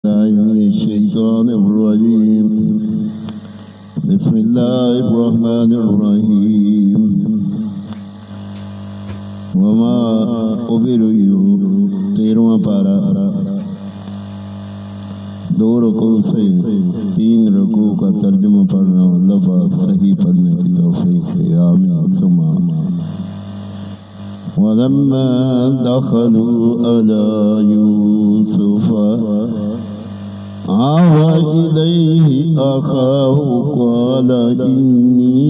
من الشيطان الرجيم. بسم الله الرحمن الرحيم. وما أبرئوا 13واں پارہ 2 رکوع سے 3 رکوع کا ترجمہ پڑھنا اللہ پاک صحیح پڑھنے کی توفیق دے، آمین ثم آمین۔ وَلَمَّا دَخَلُوا عَلَى يُوسُفَ آوَى إِلَيْهِ أَخَاهُ قَالَ إِنِّي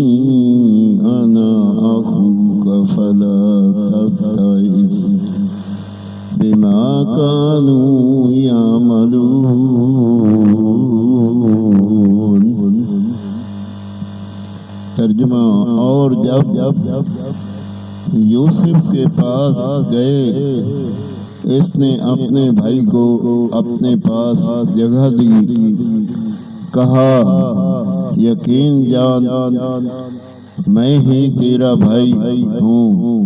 أَنَا أَخُوكَ فَلَا تَبْتَئِسْ بِمَا كَانُوا يَعْمَلُونَ۔ ترجمہ: اور جب یوسف کے پاس گئے، اس نے اپنے بھائی کو اپنے پاس جگہ دی، کہا یقین جان میں ہی تیرا بھائی ہوں،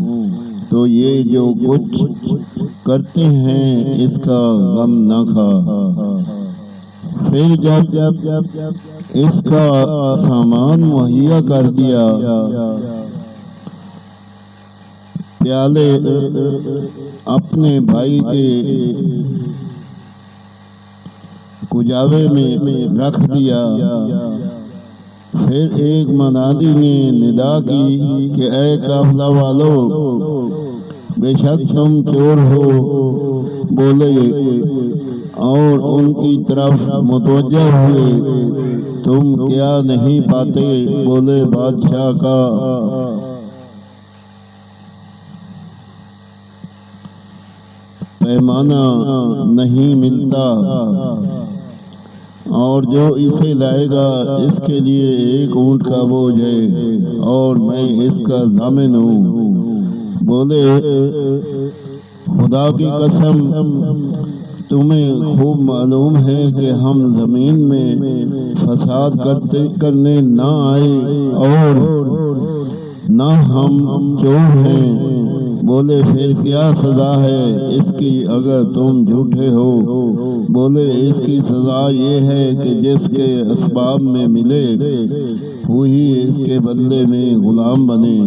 تو یہ جو کچھ کرتے ہیں اس کا غم نہ کھا۔ پھر جب اس کا سامان مہیا کر دیا، پیالے اپنے بھائی کے کجاوے میں رکھ دیا، پھر ایک منادی نے ندا کی کہ اے قافلہ والو، بے شک تم چور ہو بولے، اور ان کی طرف متوجہ ہوئے، تم کیا نہیں پاتے بولے بادشاہ کا پیمانہ نہیں ملتا، اور جو اسے لائے گا اس کے لیے 1 اونٹ کا بوجھ ہے، اور میں اس کا ضامن ہوں۔ بولے خدا کی قسم، تمہیں خوب معلوم ہے کہ ہم زمین میں فساد کرنے نہ آئے اور نہ ہم چور ہیں۔ بولے پھر کیا سزا ہے اس کی اگر تم جھوٹے ہو؟ بولے اس کی سزا یہ ہے کہ جس کے اسباب میں ملے وہی اس کے بدلے میں غلام بنے۔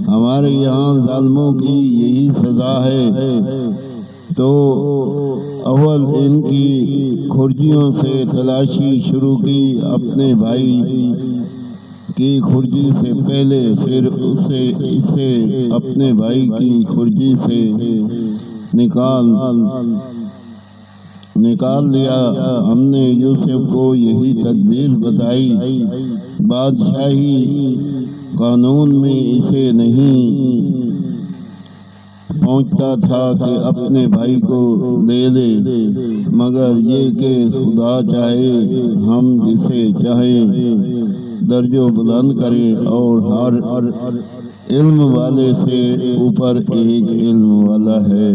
ہمارے یہاں ظالموں کی یہی سزا ہے۔ تو اول ان کی کھرجیوں سے تلاشی شروع کی، اپنے بھائی کی کھرجی سے پہلے، پھر اسے اپنے بھائی کی کھرجی سے نکال لیا۔ ہم نے یوسف کو یہی تدبیر بتائی، بادشاہی قانون میں اسے نہیں پہنچتا تھا کہ اپنے بھائی کو لے لے، مگر یہ کہ خدا چاہے ہم جسے چاہیں درجہ بلند کرے، اور ہر علم والے سے اوپر ایک علم والا ہے۔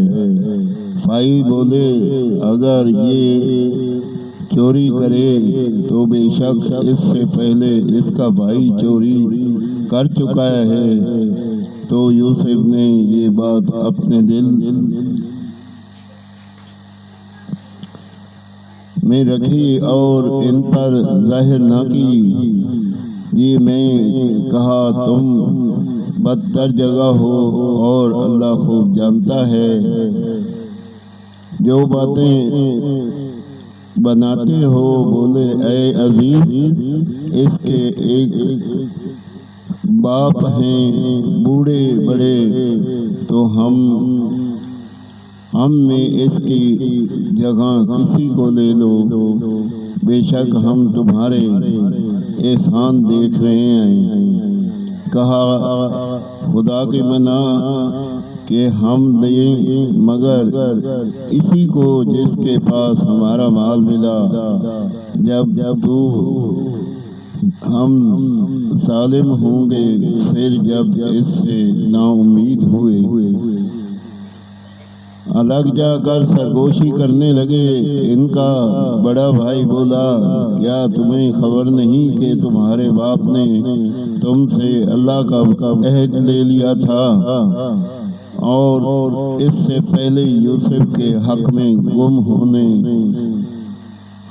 بھائی بولے اگر یہ چوری کرے تو بے شک اس سے پہلے اس کا بھائی چوری کر چکا ہے۔ تو یوسف نے یہ بات اپنے دل میں رکھی اور ان پر ظاہر نہ کی۔ جی میں کہا تم بدتر جگہ ہو، اور اللہ خوب جانتا ہے جو باتیں بناتے ہو۔ بولے اے عزیز، اس کے ایک باپ ہیں بوڑھے بڑے، تو ہم میں اس کی جگہ کسی کو لے لو، بے شک ہم تمہارے احسان دیکھ رہے ہیں۔ کہا خدا کی بنا کہ ہم دیں مگر اسی کو جس کے پاس ہمارا مال ملا، جب تو ہم ظالم ہوں گے۔ پھر جب اس سے نا امید ہوئے، الگ جا کر سرگوشی کرنے لگے۔ ان کا بڑا بھائی بولا کیا تمہیں خبر نہیں کہ تمہارے باپ نے تم سے اللہ کا عہد لے لیا تھا، اور اس سے پہلے یوسف کے حق میں گم ہونے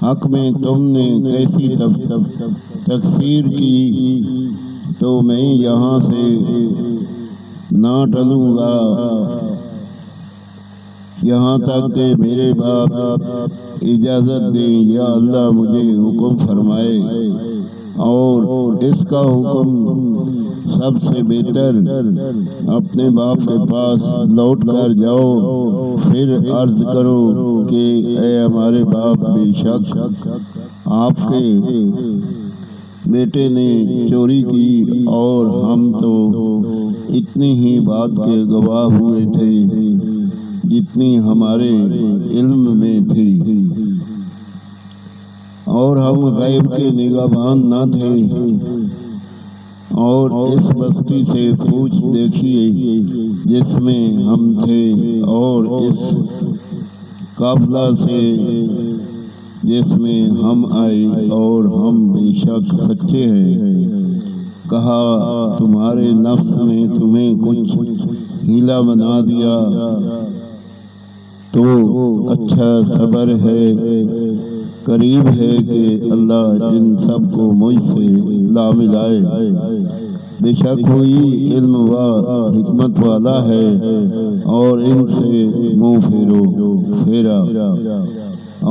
حق میں تم نے کیسی تقصیر کی، تو میں یہاں سے نہ ٹلوں گا یہاں تک کہ میرے باپ اجازت دیں یا اللہ مجھے حکم فرمائے، اور اس کا حکم سب سے بہتر اپنے باپ کے پاس لوٹ کر جاؤ، پھر عرض کرو کہ اے ہمارے باپ، بے شک آپ کے بیٹے نے چوری کی اور ہم تو اتنی ہی بات کے گواہ ہوئے تھے جتنی ہمارے علم میں تھی، اور ہم غیب کے نگہبان نہ تھے، اور اس بستی سے پوچھ دیکھیے جس میں ہم تھے، اور اس قافلہ سے جس میں ہم آئے، اور ہم بے شک سچے ہیں۔ کہا تمہارے نفس نے تمہیں کچھ ہیلا بنا دیا تو اچھا صبر ہے، قریب ہے کہ اللہ ان سب کو مجھ سے لا ملائے، بے شک وہی علم و حکمت والا ہے، اور ان سے منہ پھیرا۔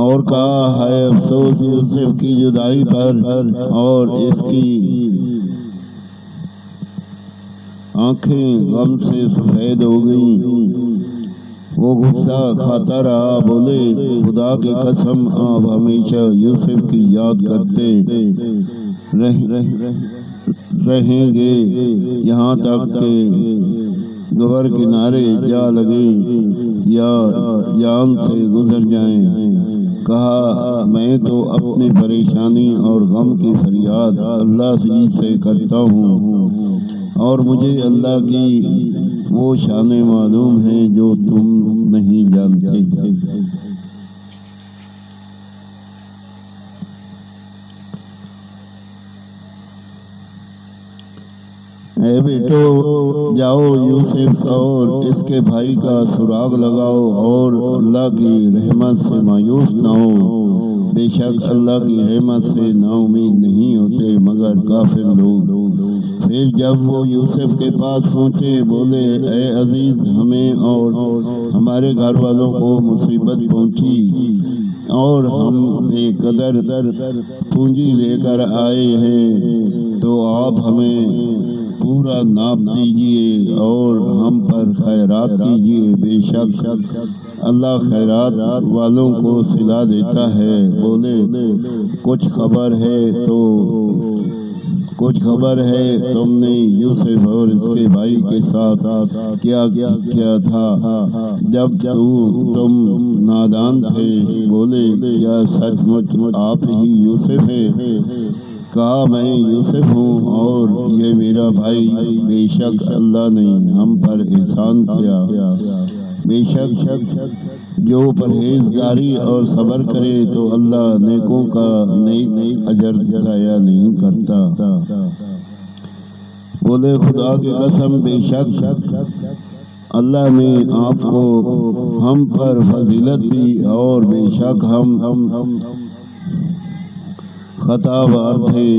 اور کہا ہے افسوس یوسف کی جدائی پر، اور اس کی آنکھیں غم سے سفید ہو گئیں۔ وہ غصہ کھاتا رہا، بولے خدا کی قسم آپ ہمیشہ یوسف کی یاد کرتے رہیں گے یہاں تک کہ گوہر کنارے جا لگے یا جان سے گزر جائیں۔ کہا میں تو اپنی پریشانی اور غم کی فریاد اللہ ہی سے کرتا ہوں، اور مجھے اللہ کی وہ شانیں معلوم ہیں جو تم نہیں جانتے۔ اے بیٹو جاؤ یوسف اور اس کے بھائی کا سراغ لگاؤ، اور اللہ کی رحمت سے مایوس نہ ہو، بے شک اللہ کی رحمت سے نا امید نہیں ہوتے مگر کافر لوگ۔ پھر جب وہ یوسف کے پاس پہنچے، بولے اے عزیز، ہمیں اور ہمارے گھر والوں کو مصیبت پہنچی، اور ہم بے قدر پونجی لے کر آئے ہیں، تو آپ ہمیں پورا ناپ دیجئے اور ہم پر خیرات کیجئے، بے شک اللہ خیرات والوں کو صلا دیتا ہے۔ بولے کچھ خبر ہے تم نے یوسف اور اس کے بھائی کے ساتھ کیا تھا جب تم نادان تھے؟ بولے کیا سچ مچ آپ ہی یوسف ہیں؟ کہا میں یوسف ہوں اور یہ میرا بھائی، بے شک اللہ نے ہم پر احسان کیا، بے شک جو پرہیزگاری اور صبر کرے تو اللہ نیکوں کا نیک اجر ضائع نہیں کرتا۔ بولے خدا کی قسم، بے شک اللہ نے آپ کو ہم پر فضیلت دی، اور بے شک ہم خطا وار تھے۔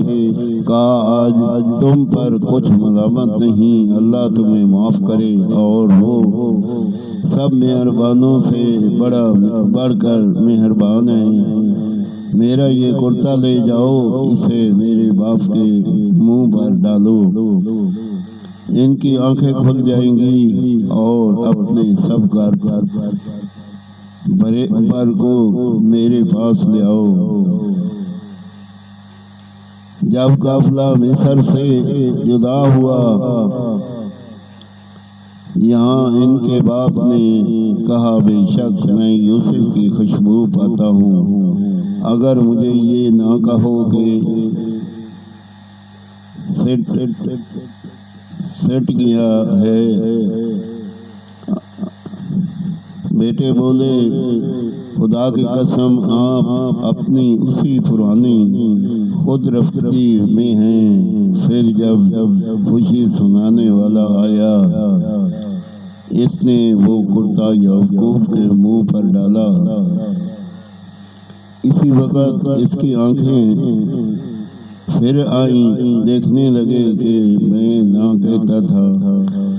کہا آج تم پر کچھ ملامت نہیں، اللہ تمہیں معاف کرے، اور وہ سب مہربانوں سے بڑھ کر مہربان ہے۔ میرا یہ کرتا لے جاؤ، اسے میرے باپ کے منہ پر ڈالو، ان کی آنکھیں کھل جائیں گی، اور اپنے سب گھر پر کو میرے پاس لے آؤ۔ جب قافلہ مصر سے جدا ہوا، یہاں ان کے باپ نے کہا بے شک میں یوسف کی خوشبو پاتا ہوں، اگر مجھے یہ نہ کہو کہ سٹ گیا ہے۔ بیٹے بولے خدا کی قسم آپ اپنی اسی پرانی خود رفتی میں ہیں۔ پھر جب خوشی سنانے والا آیا، اس نے وہ کرتا یعقوب کے منہ پر ڈالا، اسی وقت اس کی آنکھیں پھر آئیں، دیکھنے لگے کہ میں نہ کہتا تھا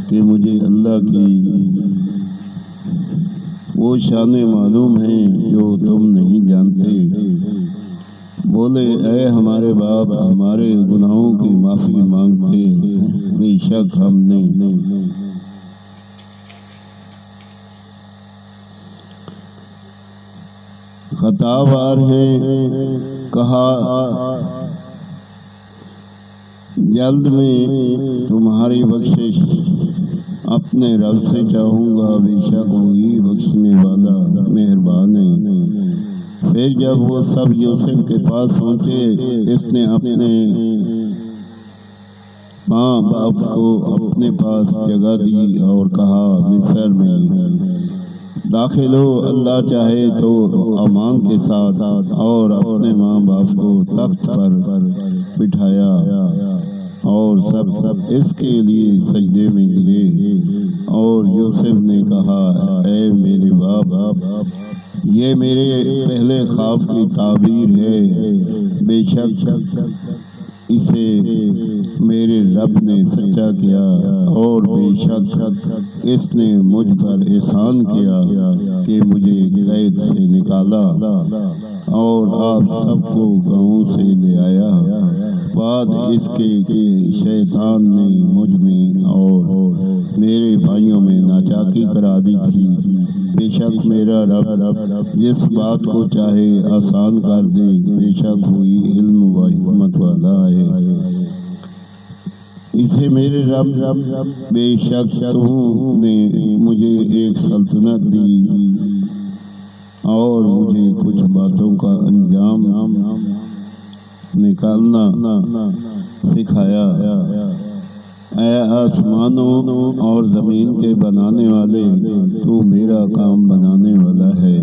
کہ مجھے اللہ کی وہ شانیں معلوم ہیں جو تم نہیں جانتے۔ بولے اے ہمارے باپ، ہمارے گناہوں کی معافی مانگتے ہیں، بے شک ہم نے خطاوار ہیں۔ کہا جلد میں تمہاری بخشش اپنے رب سے چاہوں گا، بے شک وہی بخشنے والا مہربان ہے۔ پھر جب وہ سب یوسف کے پاس پہنچے، اس نے اپنے ماں باپ کو اپنے پاس جگہ دی اور کہا مصر میں داخل ہو، اللہ چاہے تو امان کے ساتھ، اور اپنے ماں باپ کو تخت پر بٹھایا اور سب اس کے لیے سجدے میں گرے۔ اور یوسف نے کہا اے میرے باپ، یہ میرے پہلے خواب کی تعبیر ہے، بے شک اسے میرے رب نے سچا کیا، اور بے شک اس نے مجھ پر احسان کیا کہ مجھے قید سے نکالا اور آپ سب کو گاؤں سے لے آیا، بعد اس کے کہ شیطان نے مجھ میں اور میرے بھائیوں میں ناچاکی کرا دی تھی۔ بے شک میرا رب جس بات کو چاہے آسان کر دے، بے شک وہی علم و حکمت والا ہے۔ اسے میرے رب، بے شک تو نے مجھے ایک سلطنت دی اور مجھے کچھ باتوں کا انجام نکالنا سکھایا۔ اے آسمانوں اور زمین کے بنانے والے، تو میرا کام بنانے والا ہے۔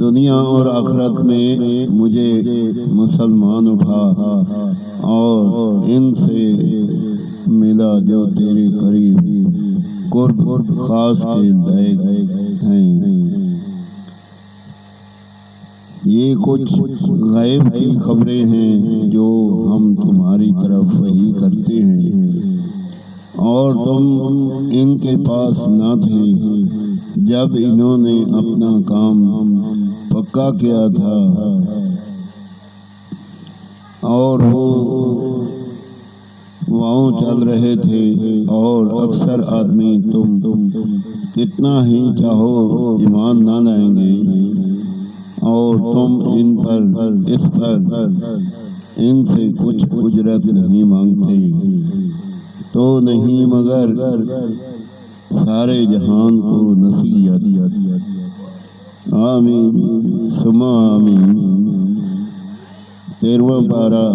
دنیا اور آخرت میں مجھے مسلمان اٹھا اور ان سے ملا جو تیرے قریب قرب خاص کے لائق ہیں۔ یہ کچھ غیب کی خبریں ہیں جو ہم تمہاری طرف وحی کرتے ہیں، اور تم ان کے پاس نہ تھے جب انہوں نے اپنا کام پکا کیا تھا، اور وہ وہاں چل رہے تھے، اور اکثر آدمی تم کتنا ہی چاہو ایمان نہ لائیں گے، اور تم اس پر ان سے کچھ اجرت نہیں مانگتے، تو نہیں مگر سارے جہان کو نصیحت۔ آمین ثم آمین۔ 13واں پارہ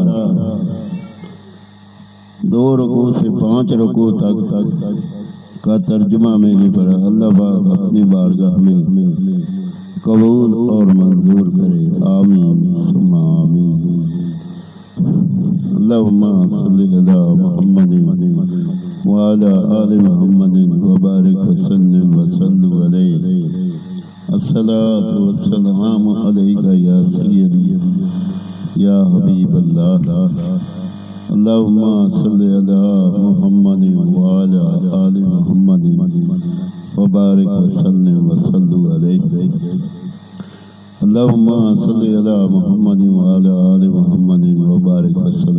2 رکوع سے 5 رکوع تک کا ترجمہ میں نے پڑھا۔ اللہ پاک اپنی بارگاہ میں قبول اور منظور کرے، آمین ثم آمین۔ اللہم صلی علی محمد وعلی آل محمد وبارک وسلم وصلوا علیہ۔ الصلاۃ والسلام علیک یا سیدی یا حبیب اللہ۔ اللہم صلی علی محمد وعلی آل محمد وبارک وسلم وصلوا علیہ۔ اللہم صلی علی محمد وعلی آل محمد وبارک وسلم